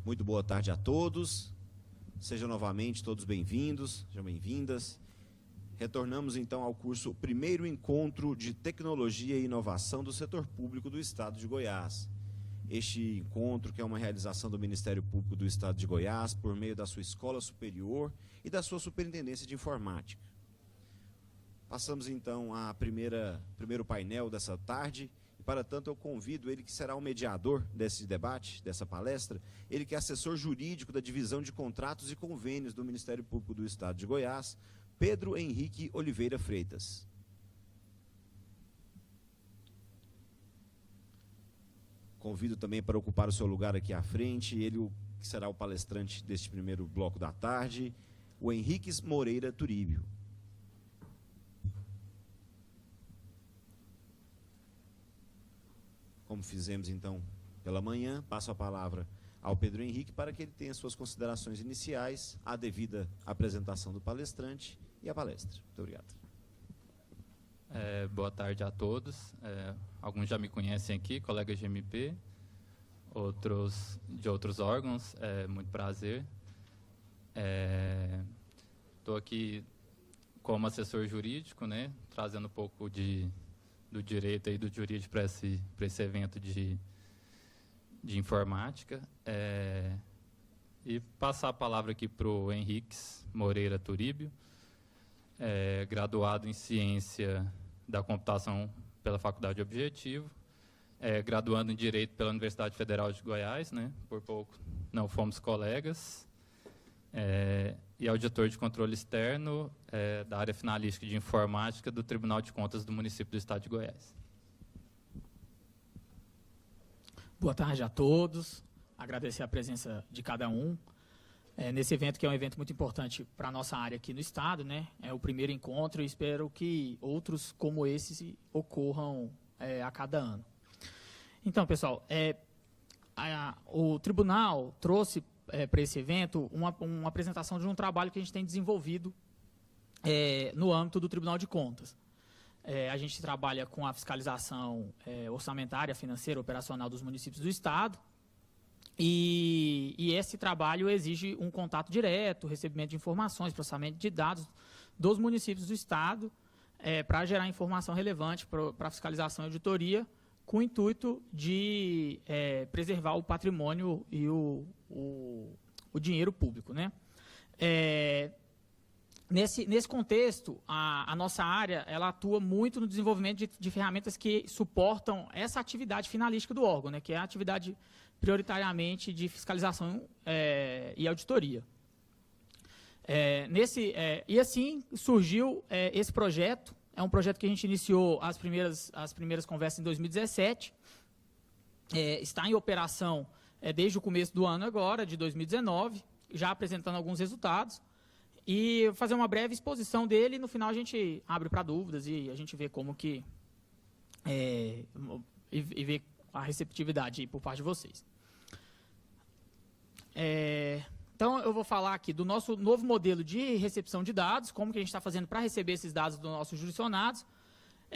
Muito boa tarde a todos. Sejam novamente todos bem-vindos, sejam bem-vindas. Retornamos então ao curso Primeiro Encontro de Tecnologia e Inovação do Setor Público do Estado de Goiás. Este encontro, que é uma realização do Ministério Público do Estado de Goiás, por meio da sua Escola Superior e da sua Superintendência de Informática. Passamos então ao primeiro painel dessa tarde, e para tanto eu convido ele que será o mediador desse debate, dessa palestra, ele que é assessor jurídico da Divisão de Contratos e Convênios do Ministério Público do Estado de Goiás, Pedro Henrique Oliveira Freitas. Convido também para ocupar o seu lugar aqui à frente, ele que será o palestrante deste primeiro bloco da tarde, o Henriques Moreira Turíbio. Como fizemos então pela manhã, passo a palavra ao Pedro Henrique para que ele tenha suas considerações iniciais, a devida apresentação do palestrante e a palestra. Muito obrigado. Boa tarde a todos. Alguns já me conhecem aqui, colegas de MP, outros de outros órgãos. Muito prazer. Estou aqui como assessor jurídico, né, trazendo um pouco do direito e do jurídico para esse evento de informática. E passar a palavra aqui para o Henriques Moreira Turíbio, graduado em Ciência da Computação pela Faculdade Objetivo, graduando em Direito pela Universidade Federal de Goiás, né? Por pouco não fomos colegas, e auditor de controle externo da área finalística de informática do Tribunal de Contas do município do Estado de Goiás. Boa tarde a todos, agradecer a presença de cada um. Nesse evento, que é um evento muito importante para a nossa área aqui no Estado, né? É o primeiro encontro e espero que outros como esse ocorram a cada ano. Então, pessoal, o Tribunal trouxe para esse evento uma apresentação de um trabalho que a gente tem desenvolvido no âmbito do Tribunal de Contas. A gente trabalha com a fiscalização orçamentária, financeira, operacional dos municípios do Estado. E esse trabalho exige um contato direto, recebimento de informações, processamento de dados dos municípios do Estado, para gerar informação relevante para a fiscalização e auditoria, com o intuito de preservar o patrimônio e o dinheiro público, né? Nesse contexto, a nossa área ela atua muito no desenvolvimento de ferramentas que suportam essa atividade finalística do órgão, né, que é a atividade prioritariamente de fiscalização e auditoria. E assim surgiu esse projeto. É um projeto que a gente iniciou as primeiras conversas em 2017. Está em operação desde o começo do ano agora, de 2019, já apresentando alguns resultados. E fazer uma breve exposição dele, e no final a gente abre para dúvidas e a gente vê como que... e vê a receptividade por parte de vocês. Então, eu vou falar aqui do nosso novo modelo de recepção de dados, como que a gente está fazendo para receber esses dados dos nossos jurisdicionados,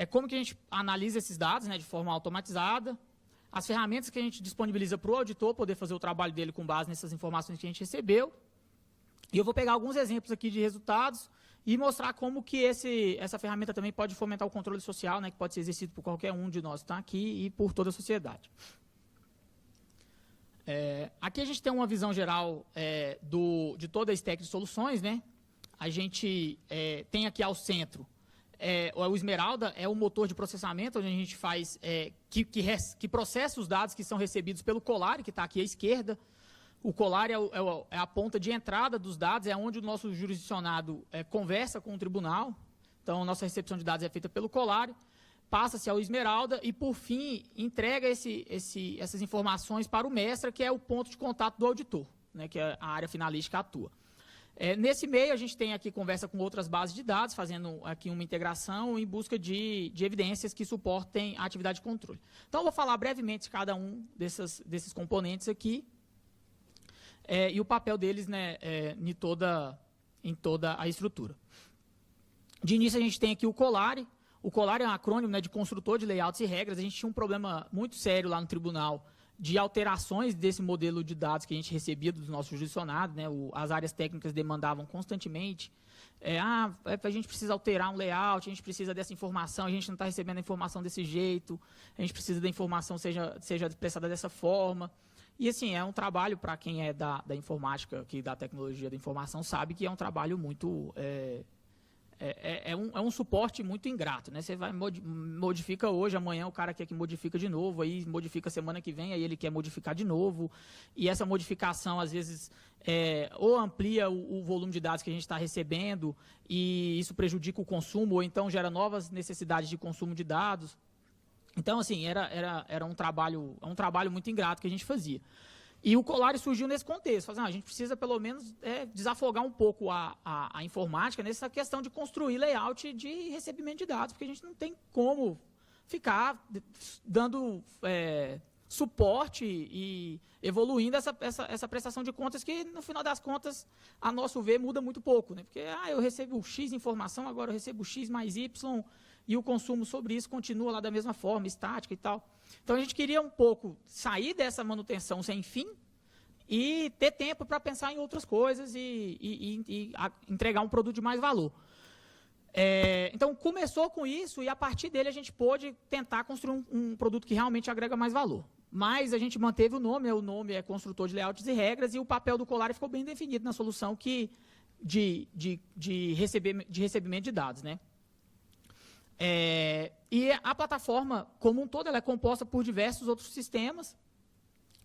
como que a gente analisa esses dados, né, de forma automatizada, as ferramentas que a gente disponibiliza para o auditor poder fazer o trabalho dele com base nessas informações que a gente recebeu. E eu vou pegar alguns exemplos aqui de resultados e mostrar como que essa ferramenta também pode fomentar o controle social, né, que pode ser exercido por qualquer um de nós que está aqui e por toda a sociedade. Aqui a gente tem uma visão geral de toda a stack de soluções, né? A gente tem aqui ao centro o Esmeralda, é o motor de processamento, onde a gente faz, que processa os dados que são recebidos pelo Colare, que está aqui à esquerda. O Colare é a ponta de entrada dos dados, é onde o nosso jurisdicionado conversa com o tribunal. Então, a nossa recepção de dados é feita pelo Colare, passa-se ao Esmeralda e, por fim, entrega essas informações para o Mestra, que é o ponto de contato do auditor, né, que a área finalística atua. Nesse meio, a gente tem aqui conversa com outras bases de dados, fazendo aqui uma integração em busca de evidências que suportem a atividade de controle. Então, eu vou falar brevemente de cada um desses componentes aqui, e o papel deles, né, em toda a estrutura. De início, a gente tem aqui o Colare. O Colare é um acrônimo, né, de construtor de layouts e regras. A gente tinha um problema muito sério lá no tribunal de alterações desse modelo de dados que a gente recebia dos nossos jurisdicionados, né? As áreas técnicas demandavam constantemente, a gente precisa alterar um layout, a gente precisa dessa informação, a gente não está recebendo a informação desse jeito, a gente precisa da informação seja prestada dessa forma. E, assim, é um trabalho, para quem é da informática, da tecnologia da informação, sabe que é um trabalho muito... É um suporte muito ingrato, né? Você vai modifica hoje, amanhã o cara quer que modifica de novo, aí modifica semana que vem, aí ele quer modificar de novo. E essa modificação, às vezes, ou amplia o volume de dados que a gente está recebendo, e isso prejudica o consumo, ou então gera novas necessidades de consumo de dados. Então, assim, era um trabalho muito ingrato que a gente fazia. E o Colari surgiu nesse contexto. A gente precisa, pelo menos, desafogar um pouco a informática nessa questão de construir layout de recebimento de dados, porque a gente não tem como ficar dando suporte e evoluindo essa prestação de contas que, no final das contas, a nosso ver, muda muito pouco, né? Porque eu recebo X informação, agora eu recebo X mais Y, e o consumo sobre isso continua lá da mesma forma, estática e tal. Então, a gente queria um pouco sair dessa manutenção sem fim e ter tempo para pensar em outras coisas e entregar um produto de mais valor. Então, começou com isso e, a partir dele, a gente pôde tentar construir um produto que realmente agrega mais valor. Mas a gente manteve o nome é Construtor de Layouts e Regras, e o papel do Colari ficou bem definido na solução de recebimento de dados, né? E a plataforma, como um todo, ela é composta por diversos outros sistemas,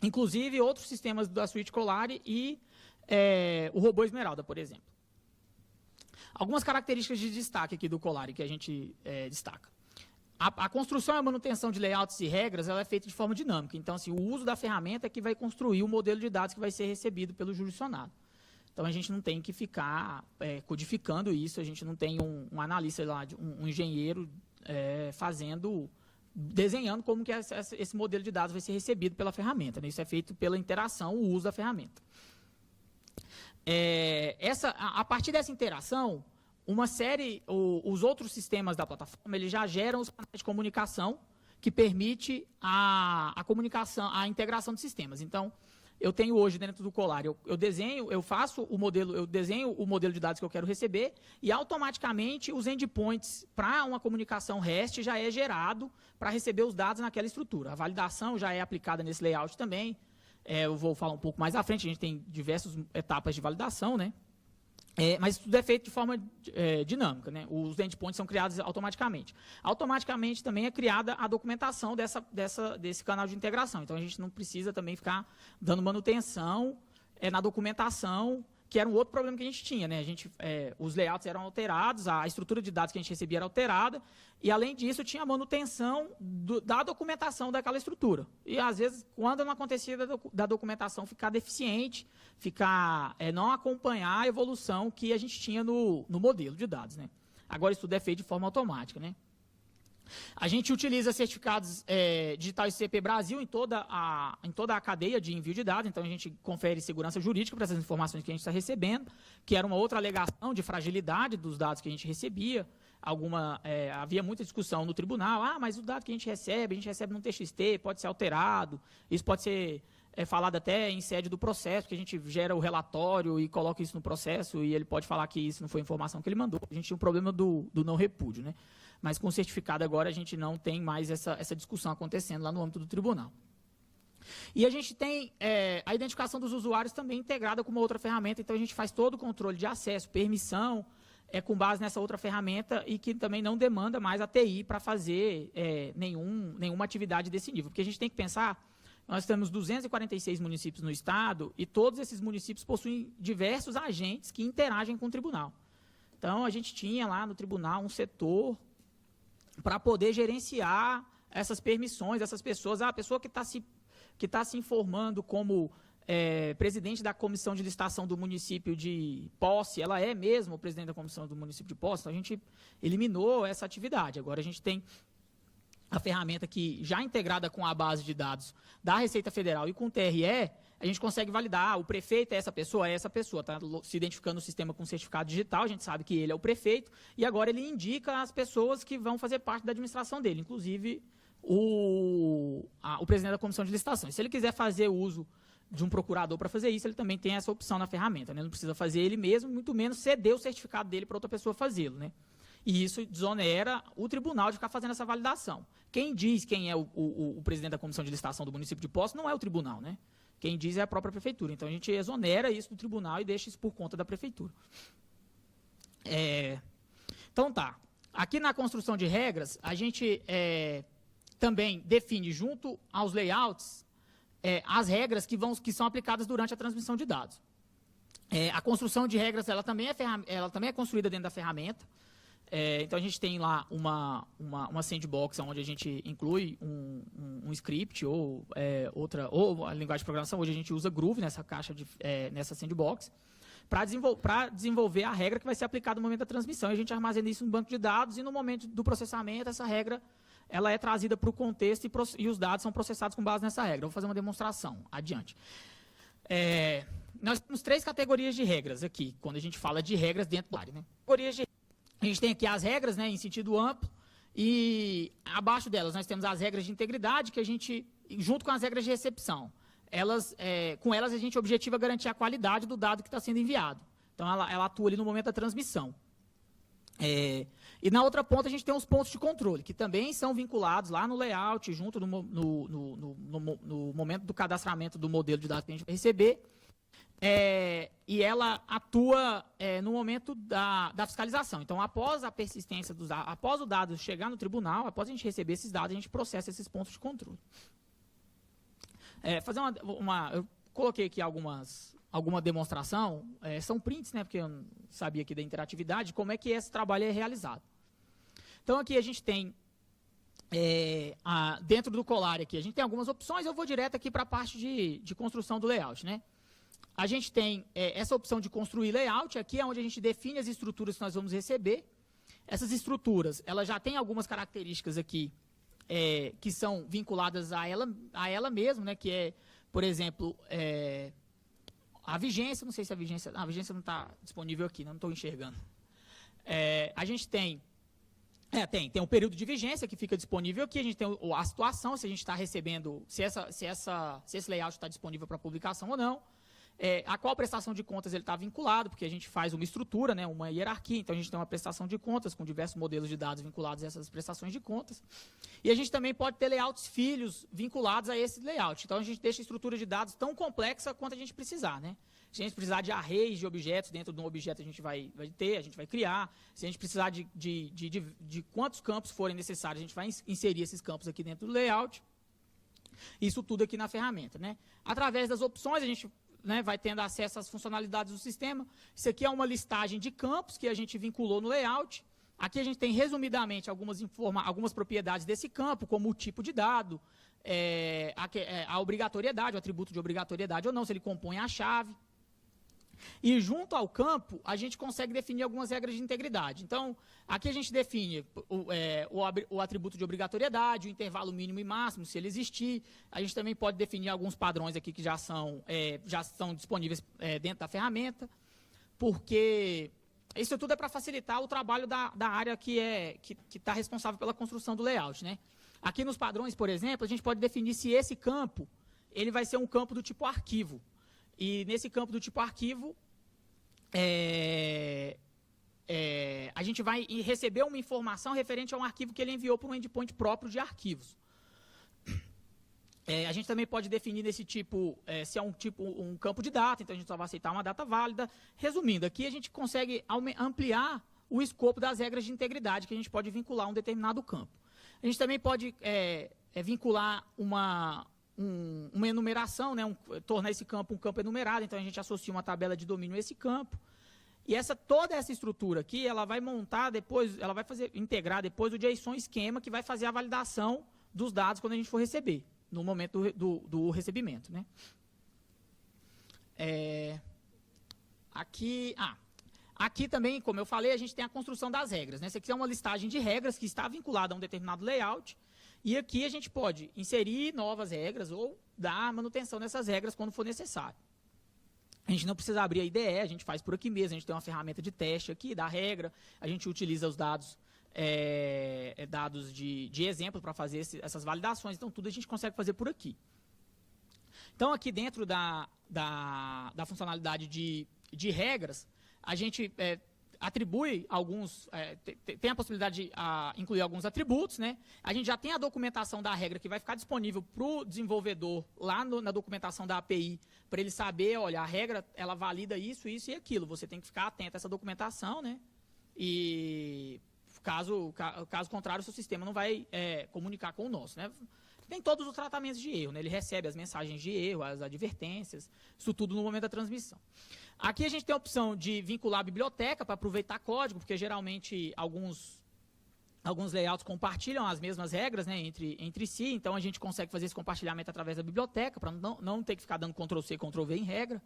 inclusive outros sistemas da suíte Colari e o robô Esmeralda, por exemplo. Algumas características de destaque aqui do Colari que a gente destaca. A construção e a manutenção de layouts e regras ela é feita de forma dinâmica. Então, assim, o uso da ferramenta é que vai construir o modelo de dados que vai ser recebido pelo jurisdicionado. Então, a gente não tem que ficar codificando isso, a gente não tem um analista lá, um engenheiro desenhando como que esse modelo de dados vai ser recebido pela ferramenta, né? Isso é feito pela interação, o uso da ferramenta. A partir dessa interação, os outros sistemas da plataforma eles já geram os canais de comunicação que permite a comunicação, a integração de sistemas. Então, eu tenho hoje dentro do Colari, eu desenho o modelo de dados que eu quero receber e automaticamente os endpoints para uma comunicação REST já é gerado para receber os dados naquela estrutura. A validação já é aplicada nesse layout também. Eu vou falar um pouco mais à frente, a gente tem diversas etapas de validação, né? Mas tudo é feito de forma dinâmica, né? Os endpoints são criados automaticamente. Automaticamente também é criada a documentação desse canal de integração. Então, a gente não precisa também ficar dando manutenção na documentação, que era um outro problema que a gente tinha, né? Os layouts eram alterados, a estrutura de dados que a gente recebia era alterada, e, além disso, tinha a manutenção da documentação daquela estrutura. E, às vezes, quando não acontecia da documentação ficar deficiente, não acompanhar a evolução que a gente tinha no modelo de dados, né? Agora, isso tudo é feito de forma automática, né? A gente utiliza certificados Digital ICP Brasil em toda a cadeia de envio de dados, então a gente confere segurança jurídica para essas informações que a gente está recebendo, que era uma outra alegação de fragilidade dos dados que a gente recebia. Havia muita discussão no tribunal, mas o dado que a gente recebe num TXT, pode ser alterado, isso pode ser falado até em sede do processo, que a gente gera o relatório e coloca isso no processo, e ele pode falar que isso não foi a informação que ele mandou. A gente tinha um problema do não repúdio, né? Mas com o certificado agora a gente não tem mais essa discussão acontecendo lá no âmbito do tribunal. E a gente tem a identificação dos usuários também integrada com uma outra ferramenta, então a gente faz todo o controle de acesso, permissão, com base nessa outra ferramenta e que também não demanda mais a TI para fazer nenhuma atividade desse nível. Porque a gente tem que pensar, nós temos 246 municípios no estado e todos esses municípios possuem diversos agentes que interagem com o tribunal. Então, a gente tinha lá no tribunal um setor para poder gerenciar essas permissões, essas pessoas. A pessoa que está se informando como presidente da comissão de licitação do município de Posse, ela é mesmo o presidente da comissão do município de Posse, então a gente eliminou essa atividade. Agora a gente tem a ferramenta que, já integrada com a base de dados da Receita Federal e com o TRE, a gente consegue validar, o prefeito é essa pessoa, está se identificando no sistema com certificado digital, a gente sabe que ele é o prefeito, e agora ele indica as pessoas que vão fazer parte da administração dele, inclusive o presidente da comissão de licitações. Se ele quiser fazer uso de um procurador para fazer isso, ele também tem essa opção na ferramenta, né? Não precisa fazer ele mesmo, muito menos ceder o certificado dele para outra pessoa fazê-lo, né? E isso desonera o tribunal de ficar fazendo essa validação. Quem diz quem é o presidente da comissão de licitação do município de Poços não é o tribunal, né? Quem diz é a própria prefeitura. Então, a gente exonera isso do tribunal e deixa isso por conta da prefeitura. Então, tá. Aqui na construção de regras, a gente também define, junto aos layouts, as regras que são aplicadas durante a transmissão de dados. A construção de regras ela também é construída dentro da ferramenta. Então, a gente tem lá uma sandbox, onde a gente inclui um script ou a linguagem de programação. Hoje a gente usa Groove nessa caixa, nessa sandbox, para desenvolver a regra que vai ser aplicada no momento da transmissão. E a gente armazena isso no banco de dados e no momento do processamento, essa regra ela é trazida para o contexto e os dados são processados com base nessa regra. Eu vou fazer uma demonstração adiante. Nós temos 3 categorias de regras aqui, quando a gente fala de regras dentro do área, né? A gente tem aqui as regras, né, em sentido amplo, e abaixo delas nós temos as regras de integridade, que a gente, junto com as regras de recepção, com elas a gente objetiva garantir a qualidade do dado que está sendo enviado. Então, ela atua ali no momento da transmissão. E na outra ponta a gente tem os pontos de controle, que também são vinculados lá no layout, junto no momento do cadastramento do modelo de dados que a gente vai receber. E ela atua no momento da fiscalização. Então, após a persistência dos dados, após o dado chegar no tribunal, após a gente receber esses dados, a gente processa esses pontos de controle. Eu coloquei aqui alguma demonstração, são prints, né, porque eu não sabia aqui da interatividade, como é que esse trabalho é realizado. Então, aqui a gente tem, dentro do colar aqui, a gente tem algumas opções, eu vou direto aqui para a parte de construção do layout, né? A gente tem essa opção de construir layout, aqui é onde a gente define as estruturas que nós vamos receber. Essas estruturas, elas já têm algumas características aqui que são vinculadas a ela mesma, né? Que é, por exemplo, a vigência, não sei se a vigência não está disponível aqui, não estou enxergando. A gente tem um período de vigência que fica disponível aqui, a gente tem a situação, se a gente está recebendo, se esse layout está disponível para publicação ou não. A qual prestação de contas ele está vinculado, porque a gente faz uma estrutura, né, uma hierarquia, então a gente tem uma prestação de contas com diversos modelos de dados vinculados a essas prestações de contas. E a gente também pode ter layouts filhos vinculados a esse layout. Então a gente deixa a estrutura de dados tão complexa quanto a gente precisar, né? Se a gente precisar de arrays de objetos, dentro de um objeto a gente vai criar. Se a gente precisar de quantos campos forem necessários, a gente vai inserir esses campos aqui dentro do layout. Isso tudo aqui na ferramenta, né? Através das opções, a gente vai tendo acesso às funcionalidades do sistema. Isso aqui é uma listagem de campos que a gente vinculou no layout. Aqui a gente tem, resumidamente, algumas propriedades desse campo, como o tipo de dado, a obrigatoriedade, o atributo de obrigatoriedade ou não, se ele compõe a chave. E junto ao campo, a gente consegue definir algumas regras de integridade. Então, aqui a gente define o atributo de obrigatoriedade, o intervalo mínimo e máximo, se ele existir. A gente também pode definir alguns padrões aqui que já são disponíveis dentro da ferramenta, porque isso tudo é para facilitar o trabalho da área que está responsável pela construção do layout, né? Aqui nos padrões, por exemplo, a gente pode definir se esse campo ele vai ser um campo do tipo arquivo. E nesse campo do tipo arquivo, a gente vai receber uma informação referente a um arquivo que ele enviou para um endpoint próprio de arquivos. A gente também pode definir nesse tipo, se é um campo de data, então a gente só vai aceitar uma data válida. Resumindo, aqui a gente consegue ampliar o escopo das regras de integridade que a gente pode vincular a um determinado campo. A gente também pode vincular uma enumeração, né, tornar esse campo um campo enumerado, então a gente associa uma tabela de domínio a esse campo. E toda essa estrutura aqui, ela vai montar depois, ela vai integrar depois o JSON esquema que vai fazer a validação dos dados quando a gente for receber, no momento do recebimento, né? Aqui também, como eu falei, a gente tem a construção das regras, né? Essa aqui é uma listagem de regras que está vinculada a um determinado layout. E aqui a gente pode inserir novas regras ou dar manutenção nessas regras quando for necessário. A gente não precisa abrir a IDE, a gente faz por aqui mesmo, a gente tem uma ferramenta de teste aqui da regra, a gente utiliza os dados dados de exemplo para fazer essas validações. Então, tudo a gente consegue fazer por aqui. Então, aqui dentro da funcionalidade de regras, a gente atribui alguns, tem a possibilidade de incluir alguns atributos, né? A gente já tem a documentação da regra que vai ficar disponível para o desenvolvedor lá na documentação da API, para ele saber, olha, a regra, ela valida isso, isso e aquilo. Você tem que ficar atento a essa documentação, né? E caso contrário, o seu sistema não vai comunicar com o nosso, né? Tem todos os tratamentos de erro, né? Ele recebe as mensagens de erro, as advertências, isso tudo no momento da transmissão. Aqui a gente tem a opção de vincular a biblioteca para aproveitar código, porque geralmente alguns layouts compartilham as mesmas regras, né, entre si, então a gente consegue fazer esse compartilhamento através da biblioteca, para não ter que ficar dando Ctrl+C, Ctrl+V em regra,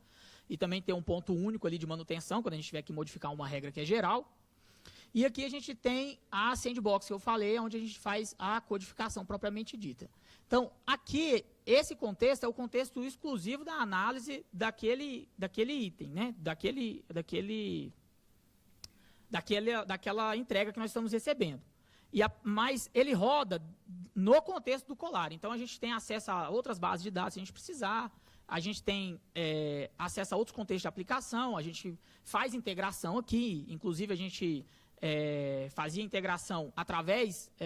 e também ter um ponto único ali de manutenção, quando a gente tiver que modificar uma regra que é geral. E aqui a gente tem a sandbox que eu falei, onde a gente faz a codificação propriamente dita. Então, aqui, esse contexto é o contexto exclusivo da análise daquele item, né? Daquela entrega que nós estamos recebendo. Mas ele roda no contexto do Colari. Então, a gente tem acesso a outras bases de dados se a gente precisar, a gente tem acesso a outros contextos de aplicação, a gente faz integração aqui, inclusive a gente fazia integração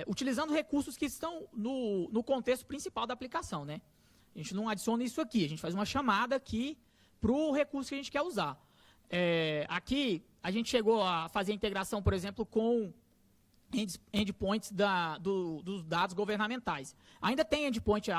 utilizando recursos que estão no contexto principal da aplicação, né? A gente não adiciona isso aqui, a gente faz uma chamada aqui para o recurso que a gente quer usar. Aqui, a gente chegou a fazer a integração, por exemplo, com endpoints dos dados governamentais. Ainda tem endpoint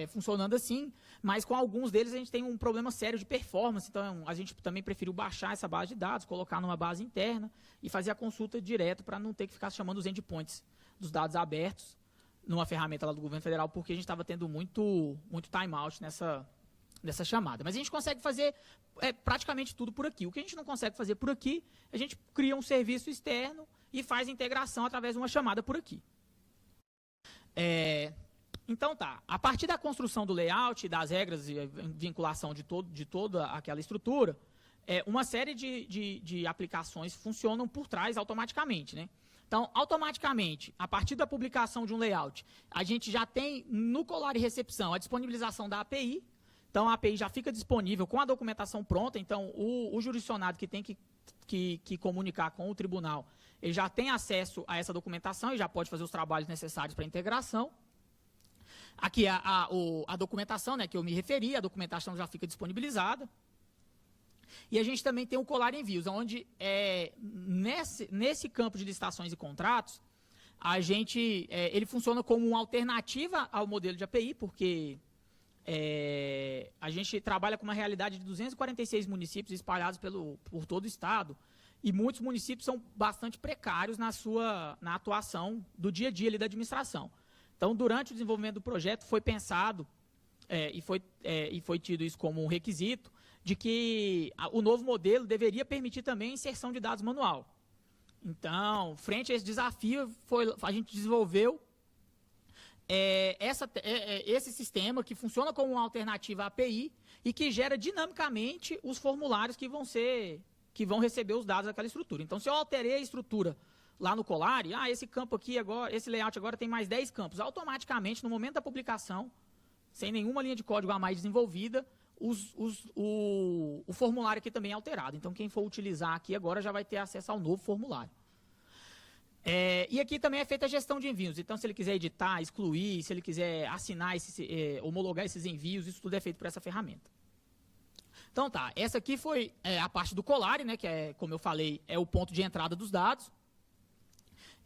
funcionando assim, mas com alguns deles a gente tem um problema sério de performance, então a gente também preferiu baixar essa base de dados, colocar numa base interna e fazer a consulta direto para não ter que ficar chamando os endpoints dos dados abertos numa ferramenta lá do governo federal, porque a gente estava tendo muito timeout nessa chamada. Mas a gente consegue fazer praticamente tudo por aqui. O que a gente não consegue fazer por aqui, a gente cria um serviço externo e faz a integração através de uma chamada por aqui. Então, tá. A partir da construção do layout, das regras e vinculação de toda aquela estrutura, uma série de aplicações funcionam por trás automaticamente, né? Então, automaticamente, a partir da publicação de um layout, a gente já tem no Colari Recepção a disponibilização da API. Então, a API já fica disponível com a documentação pronta. Então, o jurisdicionado que tem que comunicar com o tribunal, ele já tem acesso a essa documentação e já pode fazer os trabalhos necessários para a integração. Aqui a documentação, né, que eu me referi, a documentação já fica disponibilizada. E a gente também tem o Colari Envios, onde nesse campo de licitações e contratos, ele funciona como uma alternativa ao modelo de API, porque a gente trabalha com uma realidade de 246 municípios espalhados por todo o estado, e muitos municípios são bastante precários na atuação do dia a dia ali da administração. Então, durante o desenvolvimento do projeto, foi pensado e foi tido isso como um requisito de que o novo modelo deveria permitir também a inserção de dados manual. Então, frente a esse desafio, a gente desenvolveu esse sistema que funciona como uma alternativa à API e que gera dinamicamente os formulários que vão receber os dados daquela estrutura. Então, se eu alterei a estrutura lá no Colari, esse campo aqui agora, esse layout agora tem mais 10 campos. Automaticamente, no momento da publicação, sem nenhuma linha de código a mais desenvolvida, o formulário aqui também é alterado. Então, quem for utilizar aqui agora já vai ter acesso ao novo formulário. E aqui também é feita a gestão de envios. Então, se ele quiser editar, excluir, se ele quiser assinar, homologar esses envios, isso tudo é feito por essa ferramenta. Então, tá. Essa aqui foi a parte do Colari, né, que como eu falei, é o ponto de entrada dos dados.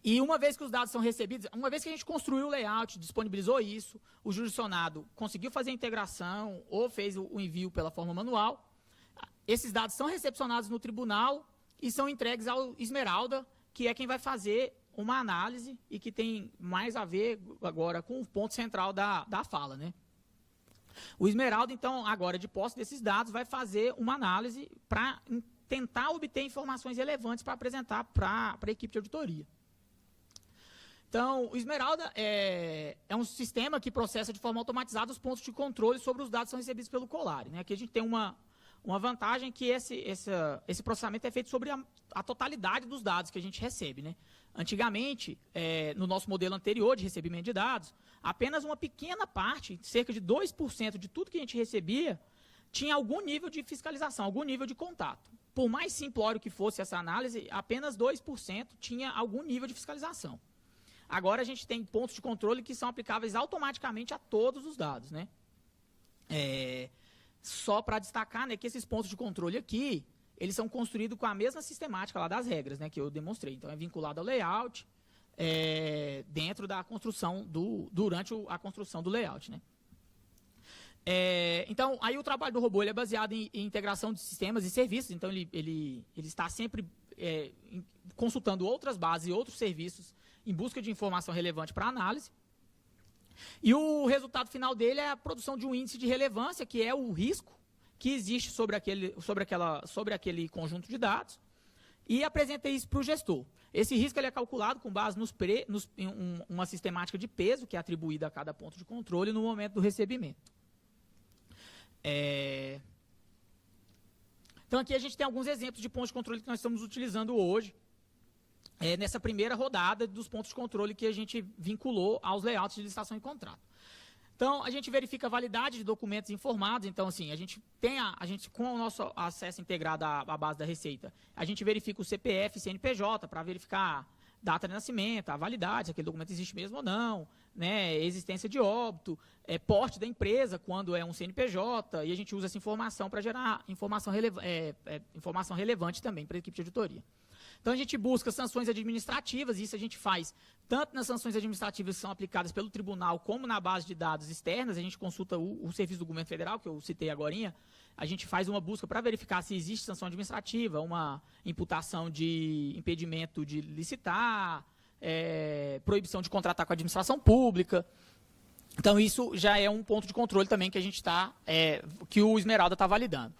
E uma vez que os dados são recebidos, uma vez que a gente construiu o layout, disponibilizou isso, o jurisdicionado conseguiu fazer a integração ou fez o envio pela forma manual, esses dados são recepcionados no tribunal e são entregues ao Esmeralda, que é quem vai fazer uma análise e que tem mais a ver agora com o ponto central da fala, né? O Esmeralda, então, agora de posse desses dados, vai fazer uma análise para tentar obter informações relevantes para apresentar para a equipe de auditoria. Então, o Esmeralda é um sistema que processa de forma automatizada os pontos de controle sobre os dados que são recebidos pelo Colari, né? Aqui a gente tem Uma vantagem é que esse processamento é feito sobre a totalidade dos dados que a gente recebe, né? Antigamente, no nosso modelo anterior de recebimento de dados, apenas uma pequena parte, cerca de 2% de tudo que a gente recebia, tinha algum nível de fiscalização, algum nível de contato. Por mais simplório que fosse essa análise, apenas 2% tinha algum nível de fiscalização. Agora a gente tem pontos de controle que são aplicáveis automaticamente a todos os dados, né? Só para destacar, né, que esses pontos de controle aqui, eles são construídos com a mesma sistemática lá das regras, né, que eu demonstrei. Então, é vinculado ao layout, dentro da construção, durante a construção do layout, né. Então, aí o trabalho do robô ele é baseado em integração de sistemas e serviços. Então, ele está sempre consultando outras bases e outros serviços em busca de informação relevante para análise. E o resultado final dele é a produção de um índice de relevância, que é o risco que existe sobre aquele conjunto de dados, e apresenta isso para o gestor. Esse risco ele é calculado com base em uma sistemática de peso, que é atribuída a cada ponto de controle no momento do recebimento. Então, aqui a gente tem alguns exemplos de pontos de controle que nós estamos utilizando hoje, nessa primeira rodada dos pontos de controle que a gente vinculou aos layouts de licitação e contrato. Então, a gente verifica a validade de documentos informados. Então, assim, a gente com o nosso acesso integrado à base da Receita, a gente verifica o CPF e CNPJ para verificar data de nascimento, a validade, se aquele documento existe mesmo ou não, né, existência de óbito, porte da empresa, quando é um CNPJ, e a gente usa essa informação para gerar informação relevante também para a equipe de auditoria. Então, a gente busca sanções administrativas, e isso a gente faz tanto nas sanções administrativas que são aplicadas pelo tribunal, como na base de dados externas. A gente consulta o Serviço do Governo Federal, que eu citei agorinha. A gente faz uma busca para verificar se existe sanção administrativa, uma imputação de impedimento de licitar, proibição de contratar com a administração pública. Então, isso já é um ponto de controle também que a gente que o Esmeralda está validando.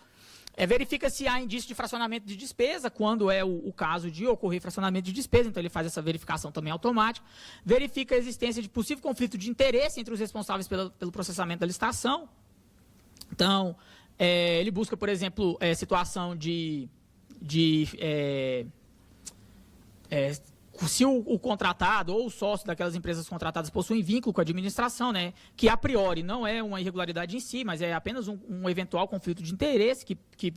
Verifica se há indício de fracionamento de despesa, quando é o caso de ocorrer fracionamento de despesa, então ele faz essa verificação também automática. Verifica a existência de possível conflito de interesse entre os responsáveis pelo processamento da licitação. Então, ele busca, por exemplo, situação se o contratado ou o sócio daquelas empresas contratadas possuem vínculo com a administração, né, que a priori não é uma irregularidade em si, mas é apenas um eventual conflito de interesse que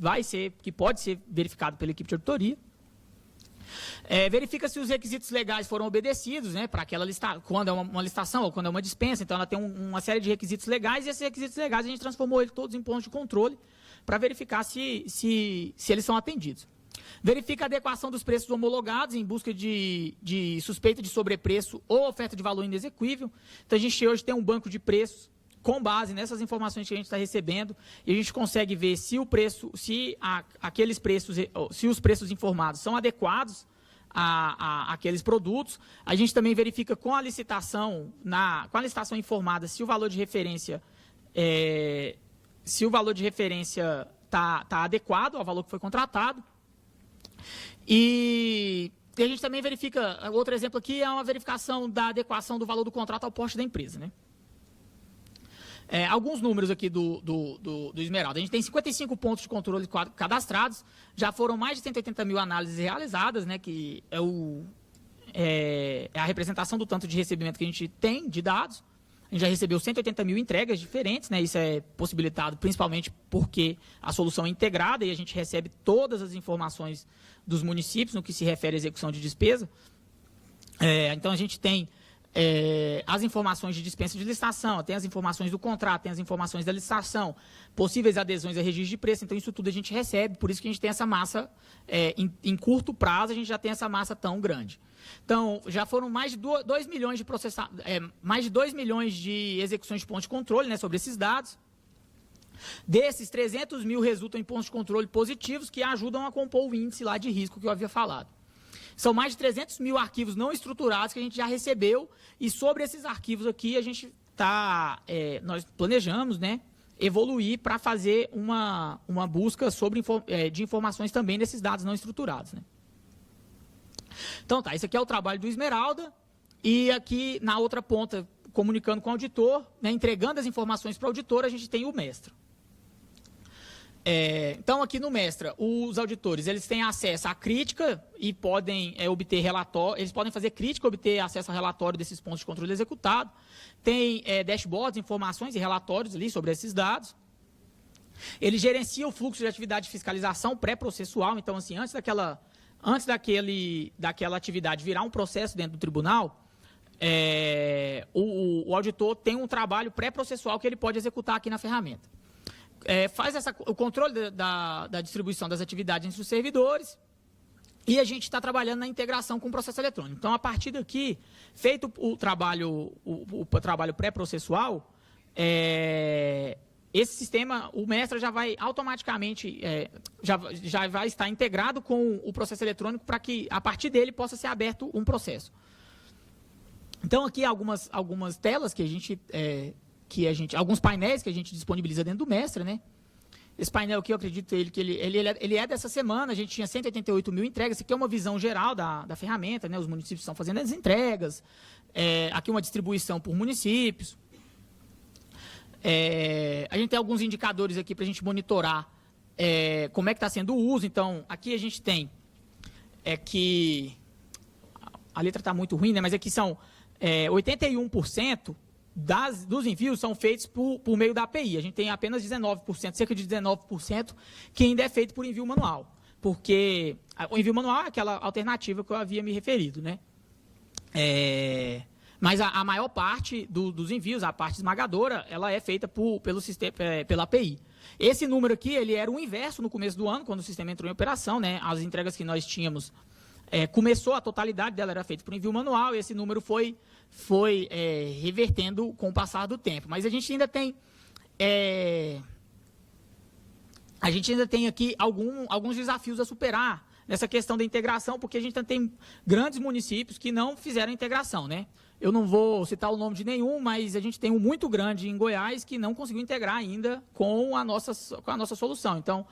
pode ser verificado pela equipe de auditoria. Verifica se os requisitos legais foram obedecidos, né, para aquela quando é uma licitação ou quando é uma dispensa. Então, ela tem uma série de requisitos legais, e esses requisitos legais a gente transformou eles todos em pontos de controle para verificar se eles são atendidos. Verifica a adequação dos preços homologados em busca de suspeita de sobrepreço ou oferta de valor inexequível. Então, a gente hoje tem um banco de preços com base nessas informações que a gente está recebendo, e a gente consegue ver se os preços informados são adequados àqueles produtos. A gente também verifica com a licitação informada se o valor de referência está adequado ao valor que foi contratado. E a gente também verifica, outro exemplo aqui é uma verificação da adequação do valor do contrato ao porte da empresa, né? Alguns números aqui do Esmeralda. A gente tem 55 pontos de controle cadastrados, já foram mais de 180 mil análises realizadas, né, que é a representação do tanto de recebimento que a gente tem de dados. A gente já recebeu 180 mil entregas diferentes, né? Isso é possibilitado principalmente porque a solução é integrada e a gente recebe todas as informações dos municípios no que se refere à execução de despesa. Então, a gente tem as informações de dispensa de licitação, tem as informações do contrato, tem as informações da licitação, possíveis adesões a registro de preço. Então, isso tudo a gente recebe, por isso que a gente tem essa massa, em curto prazo, a gente já tem essa massa tão grande. Então, já foram mais de 2 milhões de mais de 2 milhões de execuções de pontos de controle, né, sobre esses dados. Desses, 300 mil resultam em pontos de controle positivos, que ajudam a compor o índice lá de risco que eu havia falado. São mais de 300 mil arquivos não estruturados que a gente já recebeu, e sobre esses arquivos aqui a gente nós planejamos, né, evoluir para fazer uma busca de informações também desses dados não estruturados, né. Então, esse aqui é o trabalho do Esmeralda, e aqui na outra ponta, comunicando com o auditor, né, entregando as informações para o auditor, a gente tem o Mestra. Então, aqui no Mestra, os auditores eles têm acesso à crítica e podem obter relatório, eles podem fazer crítica, obter acesso ao relatório desses pontos de controle executado. Tem dashboards, informações e relatórios ali sobre esses dados. Ele gerencia o fluxo de atividade de fiscalização pré-processual. Então, assim, antes daquela atividade virar um processo dentro do tribunal, o auditor tem um trabalho pré-processual que ele pode executar aqui na ferramenta. Faz o controle da distribuição das atividades entre os servidores e a gente está trabalhando na integração com o processo eletrônico. Então, a partir daqui, feito o trabalho pré-processual, esse sistema, o Mestra já vai automaticamente, já vai estar integrado com o processo eletrônico para que, a partir dele, possa ser aberto um processo. Então, aqui algumas telas alguns painéis que a gente disponibiliza dentro do Mestra, né? Esse painel aqui, eu acredito que ele é dessa semana, a gente tinha 188 mil entregas. Isso aqui é uma visão geral da ferramenta, né? Os municípios estão fazendo as entregas, aqui uma distribuição por municípios. A gente tem alguns indicadores aqui para a gente monitorar como é que está sendo o uso. Então, aqui a gente tem que a letra está muito ruim, né? Mas aqui são 81% dos envios são feitos por meio da API. A gente tem apenas 19%, cerca de 19%, que ainda é feito por envio manual. Porque o envio manual é aquela alternativa que eu havia me referido, né? Mas a maior parte dos envios, a parte esmagadora, ela é feita pelo sistema, pela API. Esse número aqui, ele era o inverso no começo do ano, quando o sistema entrou em operação, né? As entregas que nós tínhamos, começou, a totalidade dela era feita por envio manual, e esse número foi revertendo com o passar do tempo. Mas a gente ainda tem aqui alguns desafios a superar nessa questão da integração, porque a gente ainda tem grandes municípios que não fizeram integração, né? Eu não vou citar o nome de nenhum, mas a gente tem um muito grande em Goiás que não conseguiu integrar ainda com a nossa solução. Então,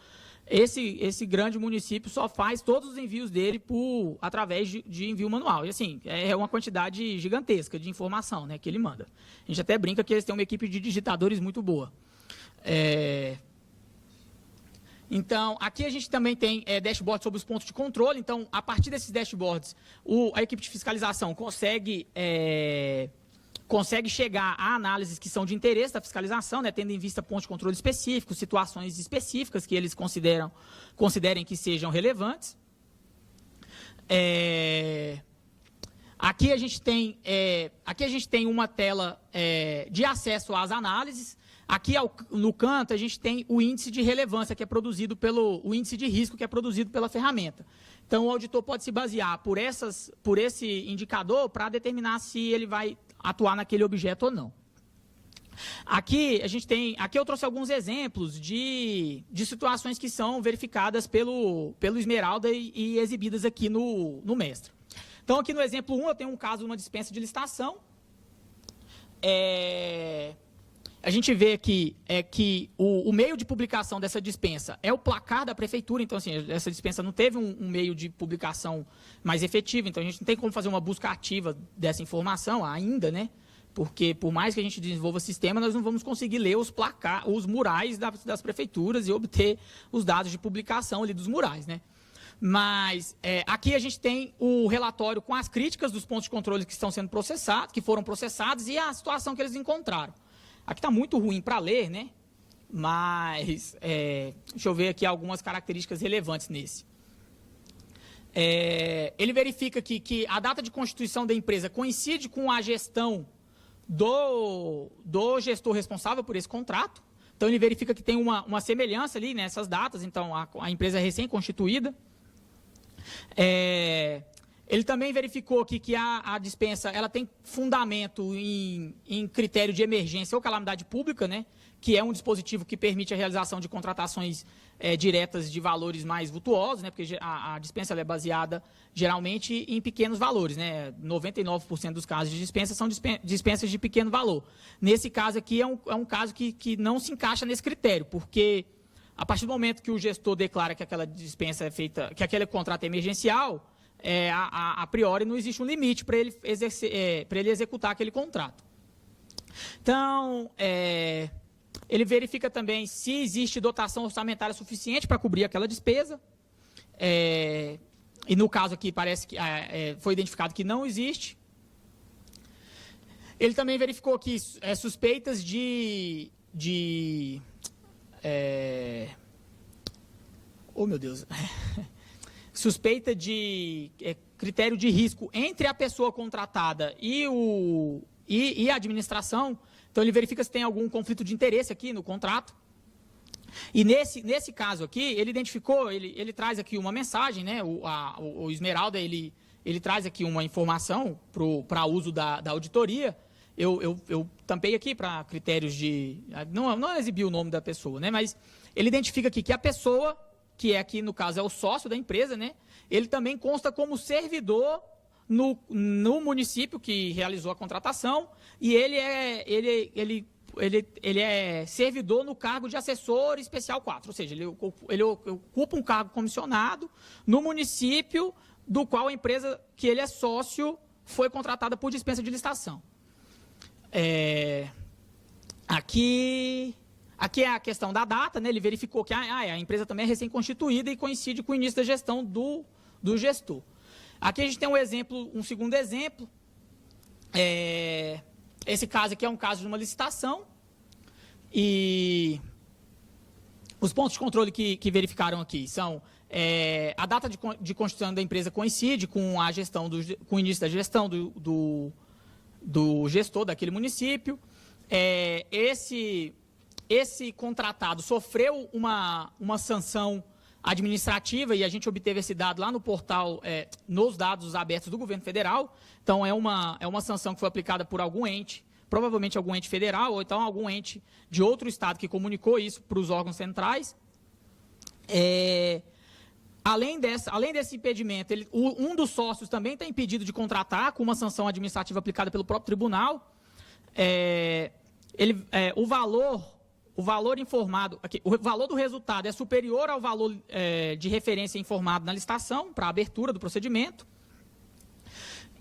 esse grande município só faz todos os envios dele através de envio manual. E, assim, é uma quantidade gigantesca de informação, né, que ele manda. A gente até brinca que eles têm uma equipe de digitadores muito boa. Então, aqui a gente também tem dashboards sobre os pontos de controle. Então, a partir desses dashboards, a equipe de fiscalização consegue chegar a análises que são de interesse da fiscalização, né, tendo em vista pontos de controle específicos, situações específicas que eles considerem que sejam relevantes. Aqui a gente tem uma tela de acesso às análises. Aqui no canto a gente tem o índice de relevância que é produzido o índice de risco que é produzido pela ferramenta. Então, o auditor pode se basear por esse indicador para determinar se ele vai atuar naquele objeto ou não. Aqui eu trouxe alguns exemplos de situações que são verificadas pelo Esmeralda e exibidas aqui no Mestra. Então, aqui no exemplo 1, eu tenho um caso de uma dispensa de licitação. A gente vê aqui que o meio de publicação dessa dispensa é o placar da prefeitura. Então, assim, essa dispensa não teve um meio de publicação mais efetivo. Então, a gente não tem como fazer uma busca ativa dessa informação ainda, né? Porque, por mais que a gente desenvolva sistema, nós não vamos conseguir ler os murais das prefeituras e obter os dados de publicação ali dos murais, né? Mas aqui a gente tem o relatório com as críticas dos pontos de controle que estão sendo processados, que foram processados, e a situação que eles encontraram. Aqui está muito ruim para ler, né? Mas deixa eu ver aqui algumas características relevantes nesse. Ele verifica que a data de constituição da empresa coincide com a gestão do gestor responsável por esse contrato. Então, ele verifica que tem uma semelhança ali nessas datas. Então, a empresa é recém-constituída. Ele também verificou que a dispensa ela tem fundamento em critério de emergência ou calamidade pública, né, que é um dispositivo que permite a realização de contratações diretas de valores mais vultuosos, né, porque a dispensa ela é baseada geralmente em pequenos valores, né, 99% dos casos de dispensa são dispensas de pequeno valor. Nesse caso aqui é um caso que não se encaixa nesse critério, porque a partir do momento que o gestor declara que aquela dispensa é feita, que aquele contrato é emergencial, a priori não existe um limite para ele executar aquele contrato. Então, Ele verifica também se existe dotação orçamentária suficiente para cobrir aquela despesa. E no caso aqui parece que foi identificado que não existe. Ele também verificou que suspeitas oh, meu Deus. Suspeita de critério de risco entre a pessoa contratada e a administração. Então, ele verifica se tem algum conflito de interesse aqui no contrato. E nesse caso aqui, ele identificou, ele traz aqui uma mensagem, né? O Esmeralda, ele traz aqui uma informação para uso da auditoria. Eu tampei aqui para critérios de... Não exibi o nome da pessoa, né? Mas ele identifica aqui que a pessoa, que aqui no caso é o sócio da empresa, né? Ele também consta como servidor no município que realizou a contratação, e ele é servidor no cargo de assessor especial 4, ou seja, ele ocupa um cargo comissionado no município do qual a empresa que ele é sócio foi contratada por dispensa de licitação. Aqui é a questão da data, né? Ele verificou que a empresa também é recém-constituída e coincide com o início da gestão do gestor. Aqui a gente tem um segundo exemplo. Esse caso aqui é um caso de uma licitação. E os pontos de controle que verificaram aqui são a data de constituição da empresa coincide com a gestão com o início da gestão do gestor daquele município. Esse contratado sofreu uma sanção administrativa, e a gente obteve esse dado lá no portal, nos dados abertos do governo federal. Então, é uma sanção que foi aplicada por algum ente, provavelmente algum ente federal, ou então algum ente de outro estado que comunicou isso para os órgãos centrais. Além desse impedimento, um dos sócios também está impedido de contratar, com uma sanção administrativa aplicada pelo próprio tribunal. O valor informado, aqui, o valor do resultado é superior ao valor de referência informado na licitação para a abertura do procedimento.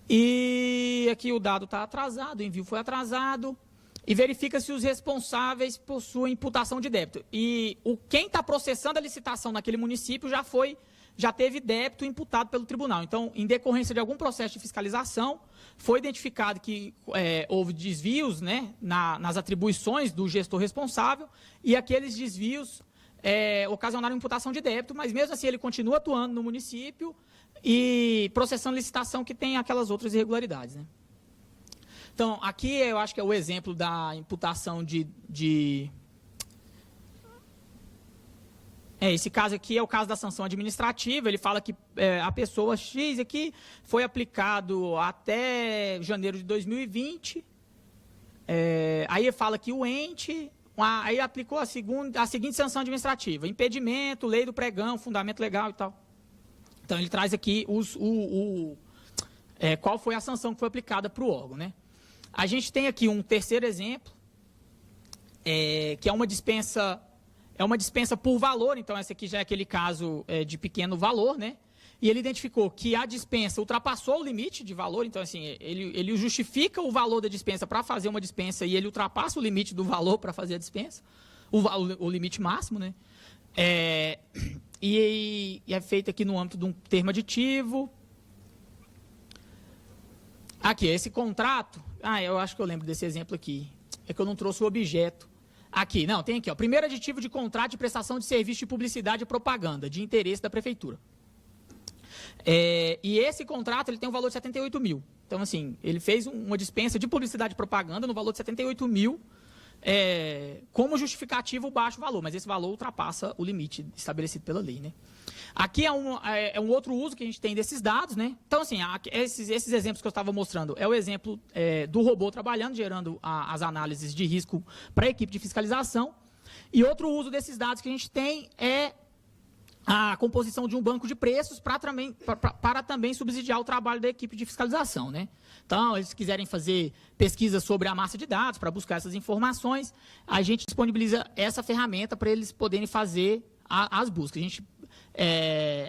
E aqui o dado está atrasado, o envio foi atrasado, e verifica se os responsáveis possuem imputação de débito. E quem está processando a licitação naquele município já teve débito imputado pelo tribunal. Então, em decorrência de algum processo de fiscalização, foi identificado que houve desvios, né, nas atribuições do gestor responsável, e aqueles desvios ocasionaram imputação de débito, mas mesmo assim ele continua atuando no município e processando licitação que tem aquelas outras irregularidades, né? Então, aqui eu acho que é o exemplo da imputação esse caso aqui é o caso da sanção administrativa. Ele fala que a pessoa X aqui foi aplicado até janeiro de 2020. Aí ele fala que o ente... Aí aplicou a seguinte sanção administrativa: impedimento, lei do pregão, fundamento legal e tal. Então, ele traz aqui qual foi a sanção que foi aplicada para o órgão, né? A gente tem aqui um terceiro exemplo, que é uma dispensa por valor. Então, esse aqui já é aquele caso de pequeno valor, né? E ele identificou que a dispensa ultrapassou o limite de valor. Então, assim, ele justifica o valor da dispensa para fazer uma dispensa, e ele ultrapassa o limite do valor para fazer a dispensa, o limite máximo, né? E é feito aqui no âmbito de um termo aditivo. Aqui, esse contrato... eu acho que eu lembro desse exemplo aqui. É que eu não trouxe o objeto. Aqui, não, tem aqui, ó. Primeiro aditivo de contrato de prestação de serviço de publicidade e propaganda, de interesse da prefeitura. E esse contrato, ele tem um valor de 78 mil. Então, assim, ele fez uma dispensa de publicidade e propaganda no valor de 78 mil, como justificativo o baixo valor, mas esse valor ultrapassa o limite estabelecido pela lei, né? Aqui é um outro uso que a gente tem desses dados, né? Então, assim, esses exemplos que eu estava mostrando é o exemplo do robô trabalhando, gerando as análises de risco para a equipe de fiscalização. E outro uso desses dados que a gente tem é a composição de um banco de preços para também subsidiar o trabalho da equipe de fiscalização, né? Então, eles quiserem fazer pesquisa sobre a massa de dados para buscar essas informações, a gente disponibiliza essa ferramenta para eles poderem fazer as buscas.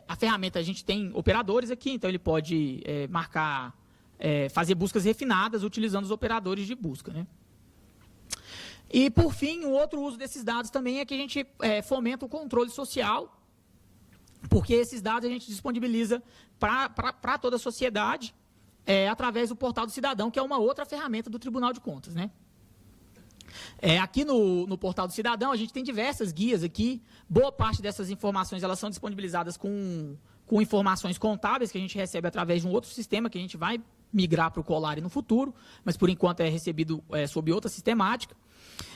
A ferramenta, a gente tem operadores aqui, então ele pode fazer buscas refinadas utilizando os operadores de busca, né? E, por fim, um outro uso desses dados também é que a gente fomenta o controle social, porque esses dados a gente disponibiliza para toda a sociedade através do Portal do Cidadão, que é uma outra ferramenta do Tribunal de Contas, né? Aqui no Portal do Cidadão, a gente tem diversas guias aqui. Boa parte dessas informações elas são disponibilizadas com informações contábeis que a gente recebe através de um outro sistema que a gente vai migrar para o Colare no futuro, mas por enquanto é recebido sob outra sistemática.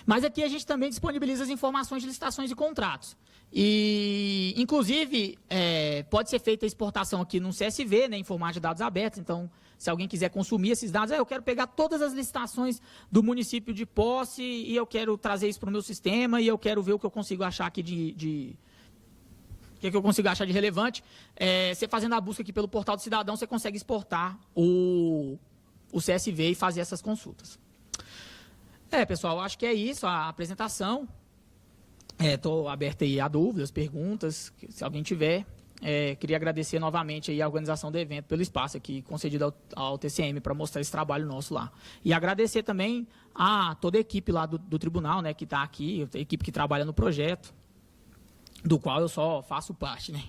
Mas aqui a gente também disponibiliza as informações de licitações e contratos. E, inclusive, pode ser feita a exportação aqui num CSV, né, em formato de dados abertos. Então, se alguém quiser consumir esses dados, eu quero pegar todas as licitações do município de posse e eu quero trazer isso para o meu sistema e eu quero ver o que eu consigo achar aqui o que eu consigo achar de relevante. Você fazendo a busca aqui pelo Portal do Cidadão, você consegue exportar o CSV e fazer essas consultas. Pessoal, acho que é isso, a apresentação. Estou aberto aí a dúvidas, perguntas, se alguém tiver. Queria agradecer novamente aí a organização do evento pelo espaço aqui concedido ao TCM para mostrar esse trabalho nosso lá. E agradecer também a toda a equipe lá do tribunal, né, que está aqui, a equipe que trabalha no projeto, do qual eu só faço parte, né?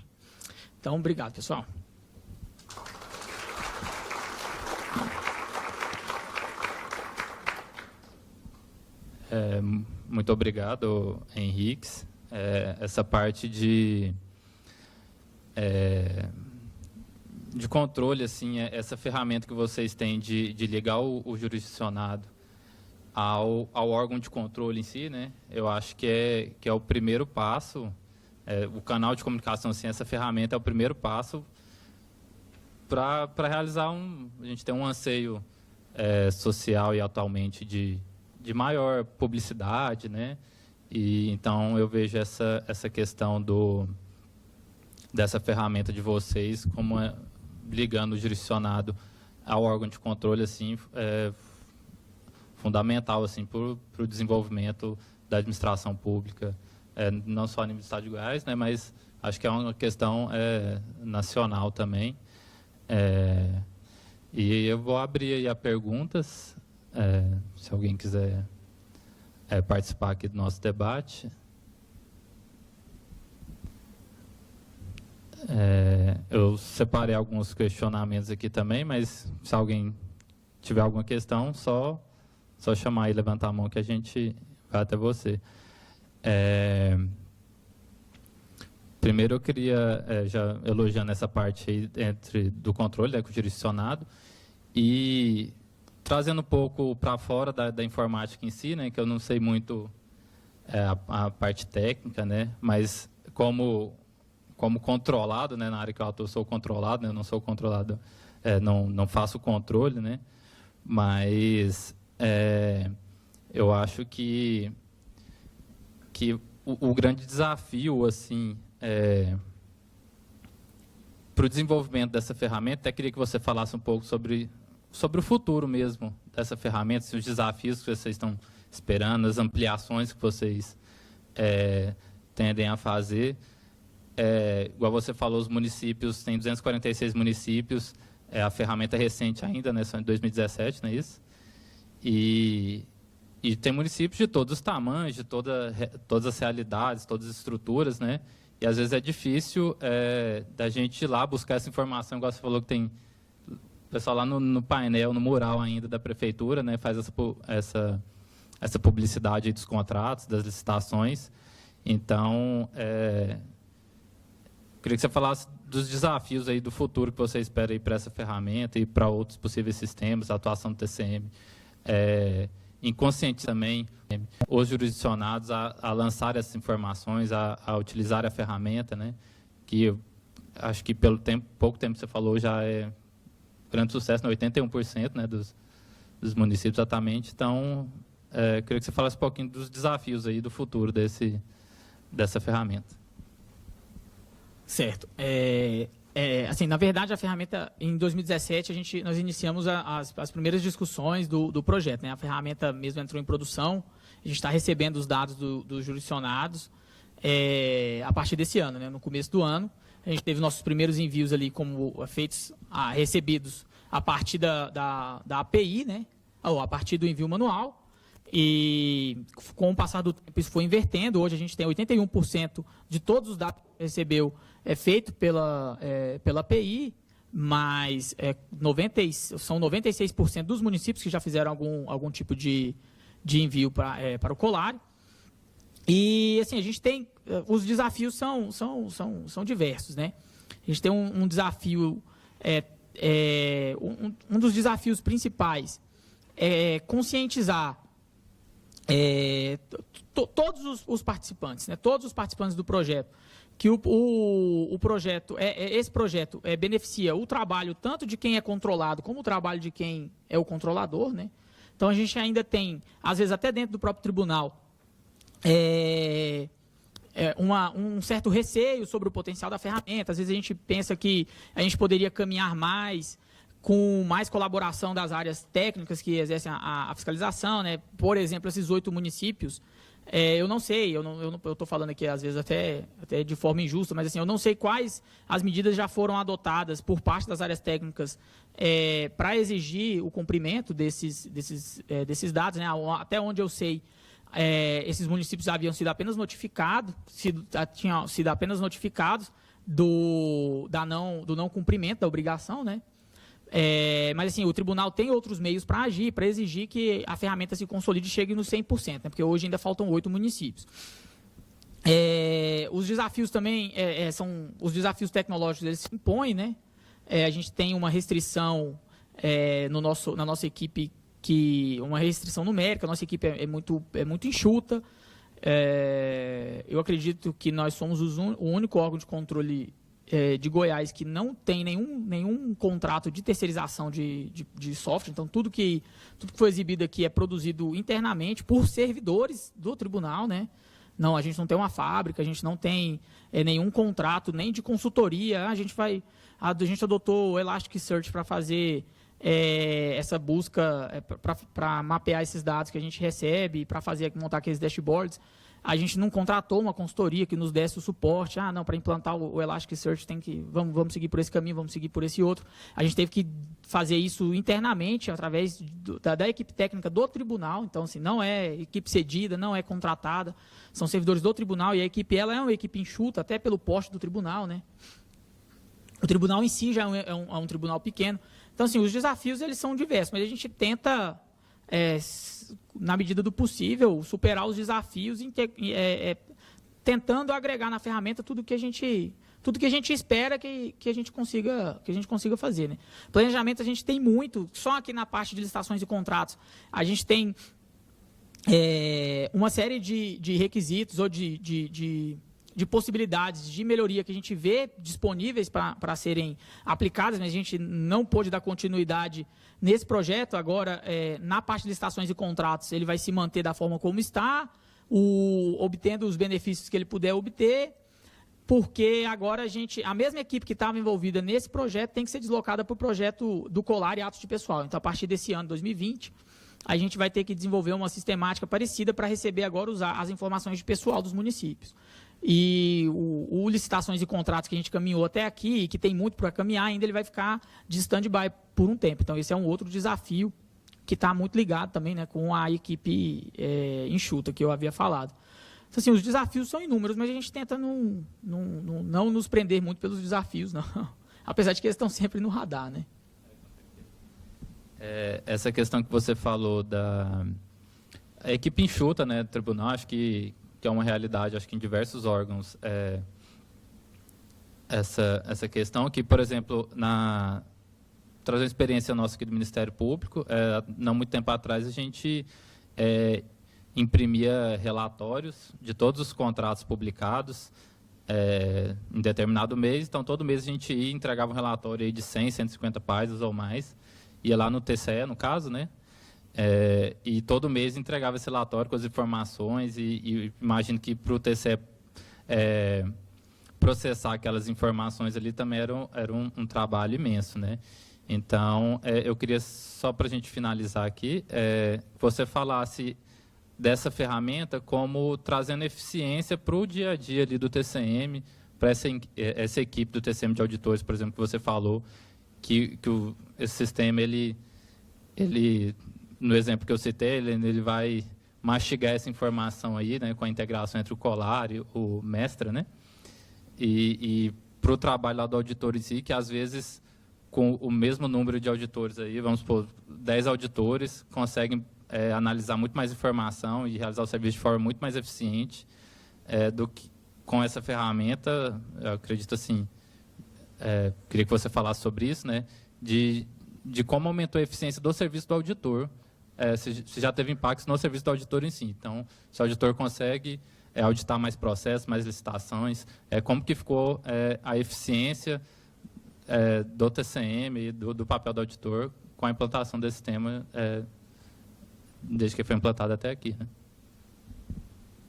Então, obrigado, pessoal. Muito obrigado, Henriques. Essa parte de controle, assim, essa ferramenta que vocês têm de ligar o jurisdicionado ao órgão de controle em si, né? Eu acho que é o primeiro passo. O canal de comunicação, assim, essa ferramenta é o primeiro passo para realizar a gente tem um anseio social e atualmente de maior publicidade, né? E então eu vejo essa questão dessa ferramenta de vocês como ligando o jurisdicionado ao órgão de controle, assim, fundamental, assim, para o desenvolvimento da administração pública, não só a nível do Estado de Goiás, né? Mas acho que é uma questão nacional também. E eu vou abrir aí a perguntas. Se alguém quiser participar aqui do nosso debate. Eu separei alguns questionamentos aqui também, mas se alguém tiver alguma questão, só chamar e levantar a mão que a gente vai até você. Primeiro eu queria, já elogiando essa parte aí do controle, com o jurisdicionado, e trazendo um pouco para fora da informática em si, né, que eu não sei muito a parte técnica, né, mas como controlado, né, na área que eu atuo, sou controlado, né, eu não sou controlado, não faço controle, né, mas eu acho que o grande desafio, assim, para o desenvolvimento dessa ferramenta, até queria que você falasse um pouco sobre o futuro mesmo dessa ferramenta, os desafios que vocês estão esperando, as ampliações que vocês tendem a fazer. Igual você falou, os municípios, tem 246 municípios, a ferramenta é recente ainda, né, só em 2017, não é isso? E tem municípios de todos os tamanhos, de todas as realidades, todas as estruturas, né? E às vezes é difícil da gente ir lá buscar essa informação, igual você falou que tem o pessoal lá no painel, no mural ainda da prefeitura, né, faz essa publicidade dos contratos, das licitações. Então, queria que você falasse dos desafios aí do futuro que você espera aí para essa ferramenta e para outros possíveis sistemas, a atuação do TCM. Inconsciente também os jurisdicionados a lançar essas informações, a utilizar a ferramenta, né? Que eu acho que pelo pouco tempo que você falou já é grande sucesso, né? 81%, né, dos municípios exatamente. Então, queria que você falasse um pouquinho dos desafios aí do futuro dessa ferramenta. Certo. Assim, na verdade, a ferramenta, em 2017, nós iniciamos as primeiras discussões do projeto, né? A ferramenta mesmo entrou em produção, a gente está recebendo os dados dos jurisdicionados a partir desse ano, né? No começo do ano. A gente teve nossos primeiros envios ali recebidos a partir da API, né? Ou a partir do envio manual. E com o passar do tempo isso foi invertendo. Hoje a gente tem 81% de todos os dados que recebeu feito pela API, mas são 96% dos municípios que já fizeram algum tipo de envio para o Colário. E assim, a gente tem, os desafios são diversos, né? A gente tem um desafio, um dos desafios principais é conscientizar todos os participantes, né? Todos os participantes do projeto, que o projeto, esse projeto beneficia o trabalho tanto de quem é controlado como o trabalho de quem é o controlador, né? Então a gente ainda tem, às vezes até dentro do próprio tribunal, um certo receio sobre o potencial da ferramenta. Às vezes a gente pensa que a gente poderia caminhar mais com mais colaboração das áreas técnicas que exercem a fiscalização, né? Por exemplo, esses 8 municípios, eu não sei, eu estou falando aqui às vezes até de forma injusta, mas assim, eu não sei quais as medidas já foram adotadas por parte das áreas técnicas para exigir o cumprimento desses dados, né? Até onde eu sei, esses municípios haviam sido apenas notificados, tinham sido apenas notificados do não cumprimento da obrigação, né? Mas assim, o tribunal tem outros meios para agir, para exigir que a ferramenta se consolide e chegue nos 100%, né? Porque hoje ainda faltam 8 municípios. Os desafios também são os desafios tecnológicos, eles se impõem, né? A gente tem uma restrição na nossa equipe, uma restrição numérica. A nossa equipe é muito enxuta. Eu acredito que nós somos o único órgão de controle de Goiás que não tem nenhum contrato de terceirização de software. Então, tudo que foi exibido aqui é produzido internamente por servidores do tribunal, né? Não, a gente não tem uma fábrica, a gente não tem nenhum contrato, nem de consultoria. A gente adotou o Elasticsearch para fazer essa busca, para mapear esses dados que a gente recebe, para montar aqueles dashboards. A gente não contratou uma consultoria que nos desse o suporte. Não, para implantar o Elasticsearch vamos seguir por esse caminho, vamos seguir por esse outro. A gente teve que fazer isso internamente, através da equipe técnica do tribunal. Então, assim, não é equipe cedida, não é contratada, são servidores do tribunal, e a equipe é uma equipe enxuta, até pelo porte do tribunal, né? O tribunal em si já é um tribunal pequeno. Então, assim, os desafios eles são diversos, mas a gente tenta, na medida do possível, superar os desafios, tentando agregar na ferramenta tudo que a gente espera que a gente consiga fazer, né? Planejamento a gente tem muito, só aqui na parte de licitações e contratos, a gente tem uma série de requisitos ou de possibilidades de melhoria que a gente vê disponíveis para serem aplicadas, mas a gente não pôde dar continuidade nesse projeto. Agora, na parte de licitações e contratos, ele vai se manter da forma como está, obtendo os benefícios que ele puder obter, porque agora a mesma equipe que estava envolvida nesse projeto tem que ser deslocada para o projeto do Colar e atos de pessoal. Então, a partir desse ano, 2020, a gente vai ter que desenvolver uma sistemática parecida para receber agora as informações de pessoal dos municípios. E o licitações e contratos que a gente caminhou até aqui, e que tem muito para caminhar ainda, ele vai ficar de stand-by por um tempo. Então, esse é um outro desafio que está muito ligado também, né, com a equipe enxuta que eu havia falado. Então, assim, os desafios são inúmeros, mas a gente tenta não nos prender muito pelos desafios, não. Apesar de que eles estão sempre no radar, né? Essa questão que você falou da equipe enxuta, né, do tribunal, acho que é uma realidade, acho que em diversos órgãos, essa questão que, por exemplo, trazendo uma experiência nossa aqui do Ministério Público, não muito tempo atrás a gente imprimia relatórios de todos os contratos publicados em determinado mês. Então, todo mês a gente ia e entregava um relatório aí de 100, 150 páginas ou mais, ia lá no TCE, no caso, né? E todo mês entregava esse relatório com as informações, e imagino que para o TCE processar aquelas informações ali também era um trabalho imenso, né? Então, eu queria, só para a gente finalizar aqui, que você falasse dessa ferramenta como trazendo eficiência para o dia a dia ali do TCM, para essa equipe do TCM de auditores, por exemplo, que você falou, que esse sistema, ele, no exemplo que eu citei, ele vai mastigar essa informação aí, né, com a integração entre o Colar e o Mestra, né? E para o trabalho lá do auditor em si, que às vezes, com o mesmo número de auditores aí, vamos supor, 10 auditores, conseguem analisar muito mais informação e realizar o serviço de forma muito mais eficiente do que com essa ferramenta. Eu acredito assim, queria que você falasse sobre isso, né, de como aumentou a eficiência do serviço do auditor, se já teve impactos no serviço do auditor em si. Então, se o auditor consegue auditar mais processos, mais licitações, como que ficou a eficiência do TCM e do papel do auditor com a implantação desse sistema, desde que foi implantado até aqui, né?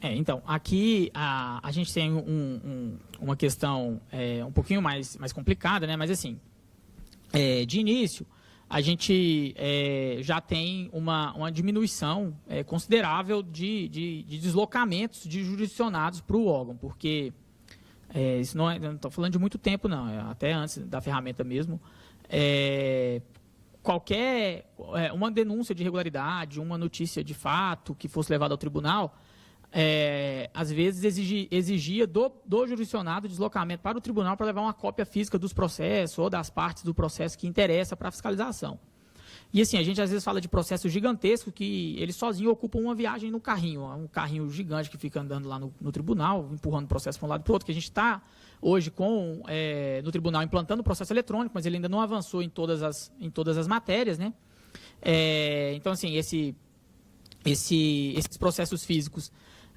Então, aqui a gente tem uma questão um pouquinho mais complicada, né? Mas, assim, de início, a gente já tem uma diminuição considerável de deslocamentos de jurisdicionados para o órgão, porque isso não estou falando de muito tempo, não, até antes da ferramenta mesmo. Uma denúncia de irregularidade, uma notícia de fato que fosse levada ao tribunal, às vezes exigia do jurisdicionado deslocamento para o tribunal para levar uma cópia física dos processos ou das partes do processo que interessa para a fiscalização. E assim, a gente às vezes fala de processos gigantescos que eles sozinhos ocupam uma viagem no carrinho, um carrinho gigante que fica andando lá no tribunal, empurrando o processo para um lado e para o outro, que a gente está hoje no tribunal implantando o processo eletrônico, mas ele ainda não avançou em todas as matérias, né? Então, assim, esses processos físicos,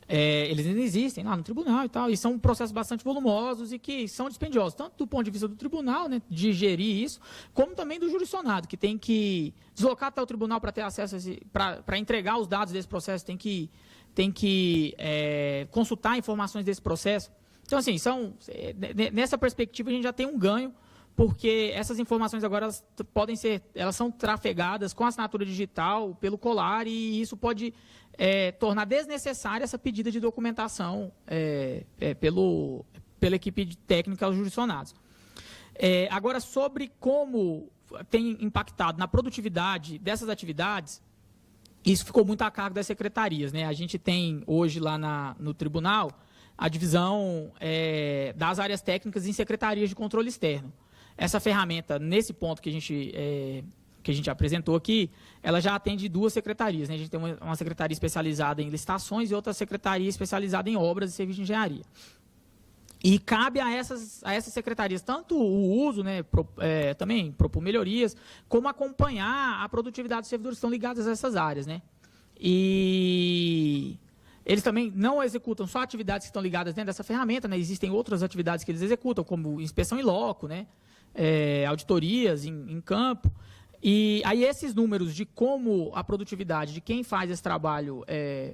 eles ainda existem lá no tribunal e tal, e são processos bastante volumosos e que são dispendiosos, tanto do ponto de vista do tribunal, né, de gerir isso, como também do jurisdicionado, que tem que deslocar até o tribunal para ter acesso, para entregar os dados desse processo, tem que consultar informações desse processo. Então, assim, nessa perspectiva a gente já tem um ganho, porque essas informações agora elas são trafegadas com assinatura digital pelo Colar, e isso pode tornar desnecessária essa pedida de documentação pela equipe técnica aos jurisdicionados. Agora, sobre como tem impactado na produtividade dessas atividades, isso ficou muito a cargo das secretarias, né? A gente tem hoje lá no tribunal a divisão das áreas técnicas em secretarias de controle externo. Essa ferramenta, nesse ponto que a gente apresentou aqui, ela já atende 2 secretarias, né? A gente tem uma secretaria especializada em licitações e outra secretaria especializada em obras e serviços de engenharia. E cabe a essas secretarias tanto o uso, né, também propor melhorias, como acompanhar a produtividade dos servidores que estão ligados a essas áreas, né? E eles também não executam só atividades que estão ligadas dentro dessa ferramenta, né? Existem outras atividades que eles executam, como inspeção em loco, né? Auditorias em campo. E aí esses números de como a produtividade de quem faz esse trabalho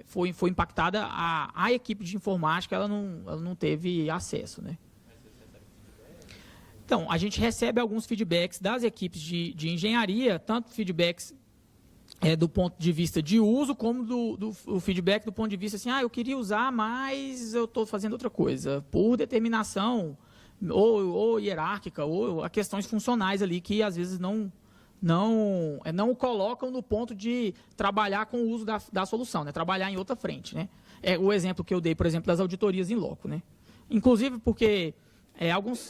foi impactada, a equipe de informática ela não teve acesso, né? Então, a gente recebe alguns feedbacks das equipes de engenharia, tanto feedbacks do ponto de vista de uso, como do feedback do ponto de vista assim, eu queria usar, mas eu estou fazendo outra coisa, por determinação ou hierárquica, ou a questões funcionais ali, que às vezes não o colocam no ponto de trabalhar com o uso da solução, né? Trabalhar em outra frente, né? O exemplo que eu dei, por exemplo, das auditorias em loco, né? Inclusive porque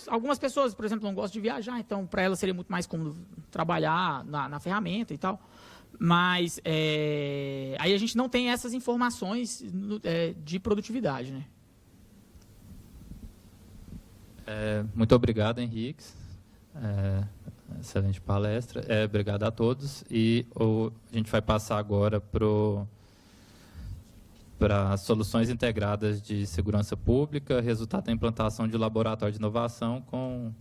algumas pessoas, por exemplo, não gostam de viajar, então para elas seria muito mais cômodo trabalhar na ferramenta e tal. Mas aí a gente não tem essas informações de produtividade, né? Muito obrigado, Henrique. Excelente palestra. Obrigado a todos. E a gente vai passar agora para soluções integradas de segurança pública, resultado da implantação de laboratório de inovação com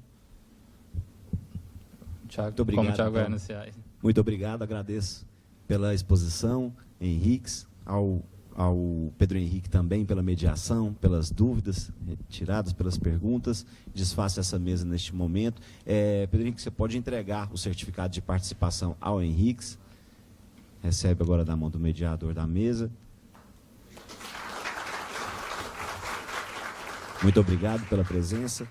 o Thiago. Muito obrigado, como o Thiago vai então. anunciar. Muito obrigado, agradeço pela exposição, Henriques, ao Pedro Henrique também pela mediação, pelas dúvidas tiradas, pelas perguntas. Desfaço essa mesa neste momento. Pedro Henrique, você pode entregar o certificado de participação ao Henriques. Recebe agora da mão do mediador da mesa. Muito obrigado pela presença.